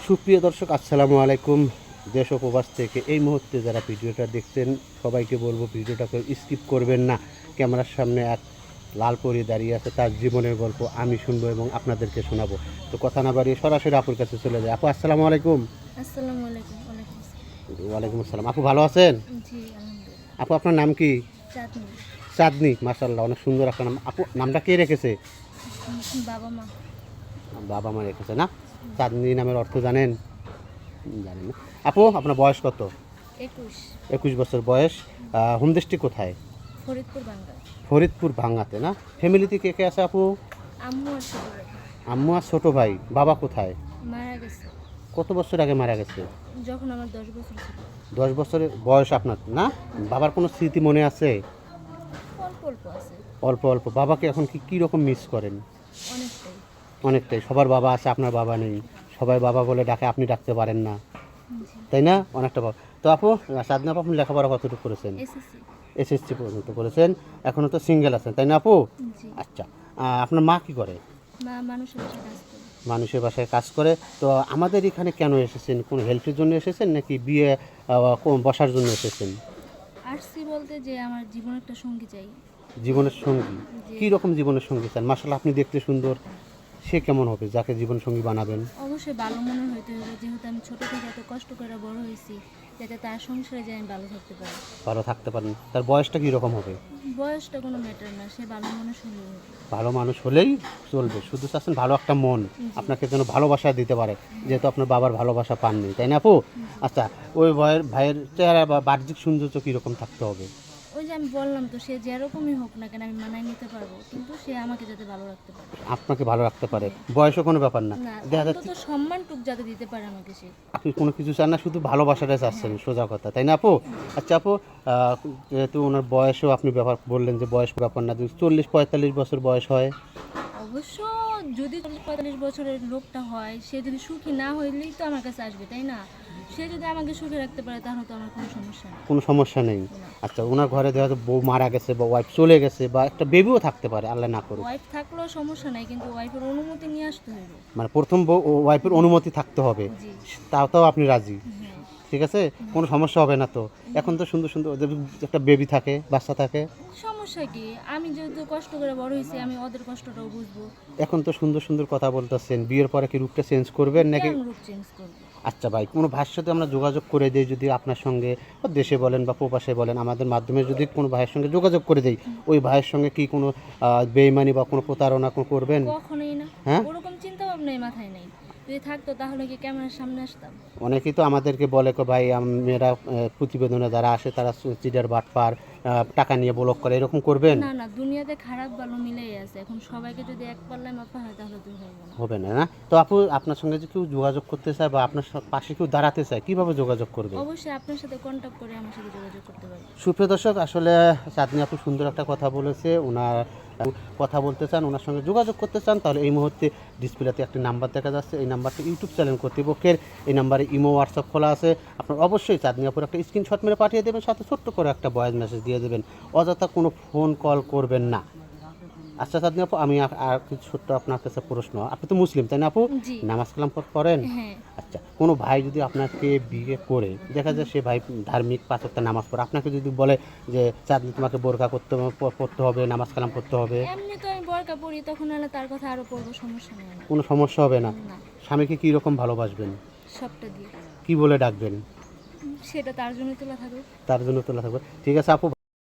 সুপ্রিয় দর্শক, আসসালামু আলাইকুম। দেশ ও প্রবাস থেকে এই মুহূর্তে যারা ভিডিওটা দেখছেন সবাইকে বলবো ভিডিওটাকে স্কিপ করবেন না। ক্যামেরার সামনে এক লাল পরি দাঁড়িয়ে আছে, তার জীবনের গল্প আমি শুনবো এবং আপনাদেরকে শোনাবো। তো কথা না বাড়িয়ে সরাসরি আপুর কাছে চলে যায়। আপু আসসালামু আলাইকুম। আসসালামু আলাইকুম। ওয়ালাইকুম আসসালাম। ওয়ালাইকুম আসসালাম। আপু ভালো আছেন? জি আলহামদুলিল্লাহ। আপু আপনার নাম কি? চাঁদনি। চাঁদনি, মাশাআল্লাহ, অনেক সুন্দর একটা নাম। আপু নামটা কে রেখেছে? বাবা মা। বাবা মা রেখেছে না? চাঁদনি নামের অর্থ জানেন? জানেন না। আপু আপনার বয়স কত? 21। 21 বছর বয়স। হোম ডিস্ট্রিক্ট কোথায়? ফরিদপুর বাংলা। ফরিদপুর ভাঙাতে না? ফ্যামিলিতে কে কে আছে আপু? আম্মু আর ছোট ভাই আম্মু আর ছোটো ভাই। বাবা কোথায়? মারা গেছে কত বছর আগে মারা গেছে? যখন আমার 10 বছর ছিল। 10 বছরের বয়স আপনার না? বাবার কোনো স্মৃতি মনে আছে? অল্প অল্প আছে। অল্প অল্প। বাবাকে এখন কী রকম মিস করেন? অনেকটাই। অনেকটাই। সবার বাবা আছে, আপনার বাবা নেই। সবাই বাবা বলে ডাকে, আপনি ডাকতে পারেন না, জি। তাই না? অনেকটা তো আপু, চাঁদনি আপু, আপনি লেখাপড়া কতটুকু করেছেন? এসএসসি। এসএসসি পর্যন্ত করেছেন। এখনও তো সিঙ্গেল আছেন, তাই না আপু? জি। আচ্ছা, আপনার মা কী করে? মা মানুষের সাথে কাজ করে। মানুষের বাসায় কাজ করে। তো আমাদের এখানে কেন এসেছেন? কোনো হেল্পের জন্য এসেছেন নাকি বিয়ে বসার জন্য এসেছেন? আসছি বলতে যে আমার জীবন একটা সঙ্গী চাই। জীবনের সঙ্গী? যে কী রকম জীবনের সঙ্গী চান? মাশাআল্লাহ, আপনি দেখতে সুন্দর। সে কেমন হবে যাকে জীবন সঙ্গী বানাবেন? অবশ্যই ভালো মনের হইতে হবে, যেহেতু আমি ছোট থেকে এত কষ্ট করে বড় হয়েছি, যাতে তার সংসারে যাই আমি ভালো থাকতে পারি। ভালো থাকতে পারেন। তার বয়সটা কী রকম হবে? বয়সটা কোনো ম্যাটার না, সে ভালো মনের সঙ্গী হবে। ভালো মানুষ হলেই চলবে। শুধু চাচ্ছেন ভালো একটা মন, আপনাকে যেন ভালোবাসা দিতে পারে, যেহেতু আপনার বাবার ভালোবাসা পাননি, তাই না আপু? আচ্ছা, ওই ভাইয়ের চেহারা বা বাহ্যিক সৌন্দর্য কীরকম থাকতে হবে? ওই যে আমি বললাম তো, সে যেরকমই হোক না কেন আমি মানায় নিতে পারবো, কিন্তু সে আমাকে যাতে ভালো রাখতে পারে। আপনাকে ভালো রাখতে পারে। বয়সও কোনো ব্যাপার না। না, দেখা যাচ্ছে অন্তত সম্মানটুক যাতে দিতে পারে আমাকে সে। আপনি কোনো কিছু চান না, শুধু ভালোবাসাটা চাচ্ছেন, সোজা কথা, তাই না আপু? আচ্ছা আপু, যেহেতু ওনার বয়সও আপনি ব্যাপার বললেন যে বয়স ব্যাপার না, যদি 40-45 বছর বয়স হয়? অবশ্য যদি 40-45 বছরের লোকটা হয়, সে যদি সুখী না হইলেই তো আমার কাছে আসবে, তাই না? সে যদি আমাকে সুখে রাখতে পারে তাহলে তো আমার কোনো সমস্যা নেই। কোনো সমস্যা নেই। না। আচ্ছা, ওনার ঘরে দেখা যাচ্ছে বউ মারা গেছে বা ওয়াইফ চলে গেছে বা একটা বেবিও থাকতে পারে, আল্লাহ না করুক। ওয়াইফ থাকলেও সমস্যা নাই, কিন্তু ওয়াইফের অনুমতি নিয়ে আসতে হইবে। মানে প্রথম বউ ওয়াইফের অনুমতি থাকতে হবে। জি। তাও আপনি রাজি? হ্যাঁ। ঠিক আছে, কোনো সমস্যা হবে না তো? এখন তো সুন্দর সুন্দর ওদের একটা বেবি থাকে, বাচ্চা থাকে। সমস্যা কি? আমি যেহেতু কষ্ট করে বড় হয়েছি, আমি ওদের কষ্টটাও বুঝবো। এখন তো সুন্দর সুন্দর কথা বলতেছেন, বিয়ের পরে কি রূপটা চেঞ্জ করবেন নাকি? কেন রূপ চেঞ্জ করবো? আচ্ছা ভাই, কোনো ভাইয়ের সাথে আমরা যোগাযোগ করে দিই যদি আপনার সঙ্গে, বা দেশে বলেন বা প্রবাসে বলেন, আমাদের মাধ্যমে যদি কোনো ভাইয়ের সঙ্গে যোগাযোগ করে দিই, ওই ভাইয়ের সঙ্গে কি কোনো বেইমানি বা কোনো প্রতারণা করবেন? কখনোই না। হ্যাঁ? ওরকম চিন্তা ভাবনাই মাথায় নেই। যদি থাকতো তাহলে কি ক্যামেরার সামনে আসতাম? অনেকেই তো আমাদেরকে বলে ভাই, মেয়েরা প্রতিবেদনে যারা আসে তারা চিটার বাটপার, টাকা নিয়ে ব্লক করে, এরকম করবেন? না না, দুনিয়াতে খারাপ ভালো মিলেই আছে। এখন সবাইকে যদি এক পাল্লায় মাপা হয় তাহলে তো হবে না। হবে না, না? তো আপু, আপনার সঙ্গে যে কেউ যোগাযোগ করতে চায় বা আপনার পাশে কেউ দাঁড়াতে চায়, কিভাবে যোগাযোগ করবে? অবশ্যই আপনার সাথে কন্ট্যাক্ট করে আমার সাথে যোগাযোগ করতে পারবেন। সুপ্রিয় দর্শক, আসলে চাঁদনি আপু সুন্দর একটা কথা বলেছে। ওনার কথা বলতে চান, ওনার সঙ্গে যোগাযোগ করতে চান, তাহলে এই মুহূর্তে ডিসপ্লেতে একটি নাম্বার দেখা যাচ্ছে। এই নাম্বারটি ইউটিউব চ্যানেল কর্তৃপক্ষের। এই নাম্বারে ইমো, হোয়াটসঅ্যাপ খোলা আছে। আপনার অবশ্যই চাঁদনি আপুর একটা স্ক্রিনশট মেরে পাঠিয়ে দেবেন, সাথে ছোট্ট করে একটা ভয়েস মেসেজ দিয়ে দেবেন। অযথা কোনো ফোন কল করবেন না। আচ্ছা চাঁদনি আপু, আমি আর কিছু ছোট্ট আপনার কাছে প্রশ্ন। আপনি তো মুসলিম, তাই না আপু? জি। নামাজ কালাম পড়েন? হ্যাঁ। আচ্ছা, কোনো ভাই যদি আপনাকে বিয়ে করে, দেখা যায় সে ভাই ধার্মিক 5 ওয়াক্ত নামাজ পড়ে, আপনাকে যদি বলে যে চাঁদনি তোমাকে বোরকা পড়তে হবে, নামাজ কালাম পড়তে হবে, এমনি তো আমি বোরকা পরি, তখন হলে তার কথা আরো পড়বো, সমস্যা নেই আমার। কোনো সমস্যা হবে না? না। স্বামীকে কী রকম ভালোবাসবেন? সবটা দিয়ে। কি বলে ডাকবেন? সেটা তার জন্য তোলা থাকুক। তার জন্য তোলা থাকবে। ঠিক আছে আপু।